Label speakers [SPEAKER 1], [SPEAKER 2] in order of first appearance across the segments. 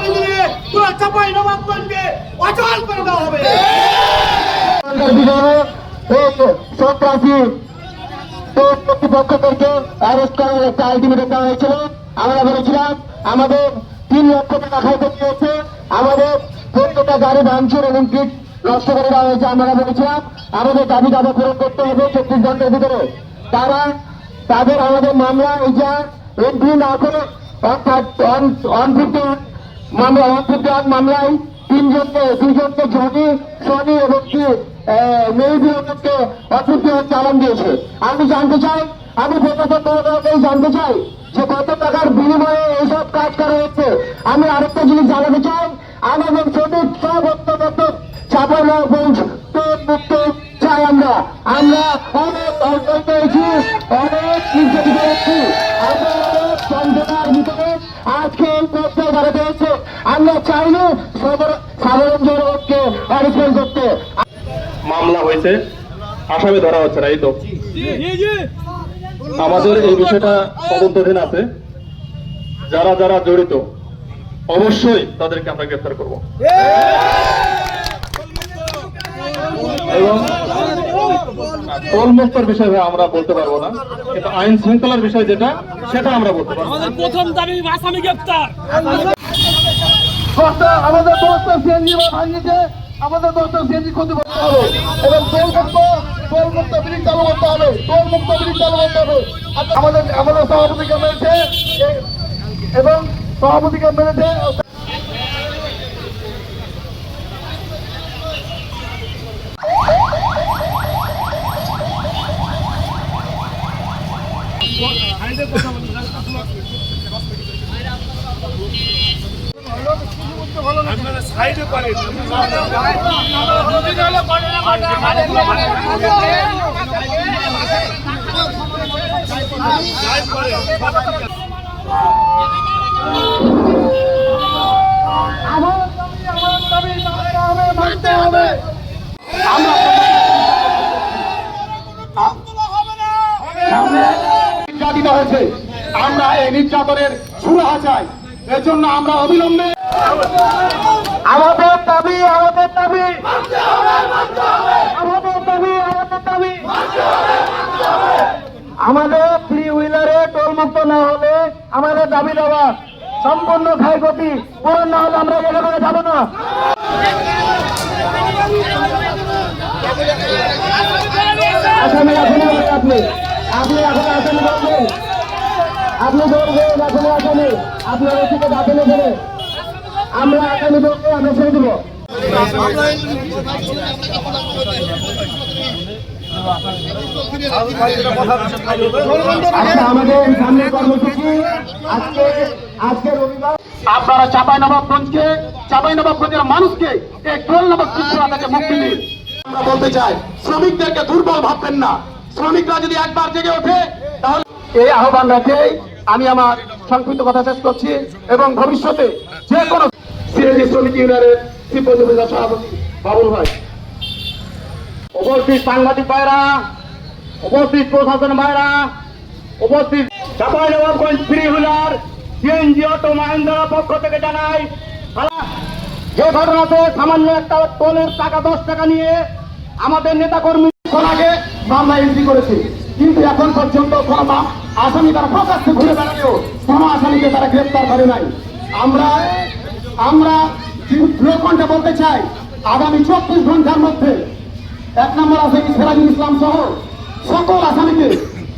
[SPEAKER 1] আগামী দিনে পুরো চাঁপাইনবাবগঞ্জকে অচল করে দেওয়া হবে।
[SPEAKER 2] সন্ত্রাসী কর্তৃপক্ষদেরকে অ্যারেস্ট করার একটা আলটিমেটাম দেওয়া হয়েছিল। আমরা বলেছিলাম আমাদের 3 লক্ষ টাকা ক্ষয়ক্ষতি হয়েছে, আমাদের 14টা গাড়ি ভাঙচুর এবং কিট নষ্ট করে দেওয়া হয়েছে। আমরা বলেছিলাম আমাদের দাবি দাবা পূরণ করতে হবে 24 ঘন্টার ভিতরে। তাদের আমাদের মামলা এই যে এন্ট্রি না করে অর্থাৎ 151 মামলায় 2জনকে জনি সনি এবং মেয়েদেরকে অতৃপ্তি চালান দিয়েছে। আমি জানতে চাই, আমি প্রশাসন মহোদয়কেই জানতে চাই যে কত টাকার বিনিময়ে এইসব কাজ করা হচ্ছে। আমি আরেকটা জিনিস জানাতে চাই, আমাদের সঠিক সব অত্যন্ত চাঁপাইনবাবগঞ্জ মুক্ত চাই। আমরা অনেক অর্জন পেয়েছি, অনেক নির্যাতিত হয়েছি, আমরা অনেক যন্ত্রণার ভিতরে আজকে এই পর্যায়ে দাঁড়াতে হয়েছে। আমরা চাইনি সাধারণ জনগণকে অ্যারেস্ট করতে।
[SPEAKER 3] মামলা হয়েছে, আসামি ধরা হচ্ছে না, এই তো আমাদের এই বিষয়টা তদন্তাধীন আছে। যারা যারা জড়িত অবশ্যই তাদেরকে আমরা গ্রেফতার করব এবং টোলমুক্তর বিষয় আমরা বলতে পারবো না, কিন্তু আইন শৃঙ্খলার বিষয় যেটা সেটা আমরা বলতে পারবো।
[SPEAKER 4] প্রথম দাবি আসামি গ্রেফতার।
[SPEAKER 2] আমাদের 10টা সিএনজি ভাঙিয়েছে, আমাদের 10টা সিএনজি ক্ষতি করতে হবে এবং টোলমুক্ত ব্রিজ চালু করতে হবে, টোলমুক্ত ব্রিজ চালু করতে হবে। আমাদের সভাপতিকে মেরেছে এবং সভাপতিকে মেরেছে।
[SPEAKER 1] সাইডে করে
[SPEAKER 2] নির্যাতিত হয়েছে, আমরা এই নির্যাতনের সুরাহা চাই। এর জন্য আমরা অবিলম্বে আমাদের দাবি আমাদের 3 হুইলারে টোলমুক্ত না হলে, আমাদের দাবি দেওয়া সম্পূর্ণ ক্ষয়ক্ষতি পূরণ না হলে আমরা এখানে যাবো না। আসামি আপনি এখন আসামি বলবেন, আপনি বলবেন এখনো আসামি, আপনার ওদিকে দাঁড়ানো করে আমরা আসামি বলবো, আমরা ছেড়ে দেবো। আচ্ছা, আমাদের সামনে কর্মসূচি আজকে রবিবার। আপনারা চাঁপাইনবাবগঞ্জের মানুষকে এই টোল নামক কুচুরা থেকে মুক্তি দিন। আমরা বলতে চাই, শ্রমিকদেরকে দুর্বল ভাববেন না। শ্রমিকরা যদি একবার জেগে ওঠে তাহলে এই আহ্বান রেখে আমি আমার সংক্ষিপ্ত কথা শেষ করছি এবং ভবিষ্যতে যে কোনো সিএনজি শ্রমিক ইউনিয়নের সভাপতি বাবুল ভাই, উপস্থিত সাংবাদিক ভাইরা, উপস্থিত প্রশাসন ভাইরা, উপস্থিত চাঁপাইনবাবগঞ্জ 3 হুইলার সিএনজি অটো মাহিন্দ্রার পক্ষ থেকে জানাই, যে ঘটনাতে সামান্য একটা টোলের টাকা 10 টাকা নিয়ে আমাদের নেতাকর্মী আগে মামলা এন্ট্রি করেছে, কিন্তু এখন পর্যন্ত কোন আসামি তারা প্রকাশ্যে ঘুরে বেড়ালেও কোন আসামিকে তারা গ্রেপ্তার করে নাই। আমরা দৃঢ়কণ্ঠে বলতে চাই, আগামী 24 ঘন্টার মধ্যে 1 নম্বর আসামি সিরাজুল ইসলাম সহ সকল আসামিকে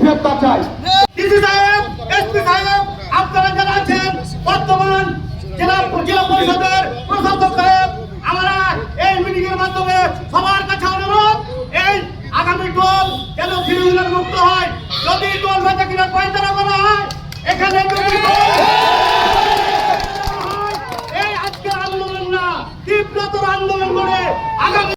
[SPEAKER 2] গ্রেপ্তার চাই।
[SPEAKER 1] আপনারা যারা আছেন বর্তমান জেলা পরিষদের প্রশাসক সাহেব, আমরা এই মিটিং এর মাধ্যমে সবার কাছে অনুরোধ, এই আগামী টোল যেন 3 হুইলার মুক্ত হয়। যদি টোল বেচা কিনার পায়তারা করা হয়, এখানে এই আজকের আন্দোলন না, তীব্রতর আন্দোলন করে আগামী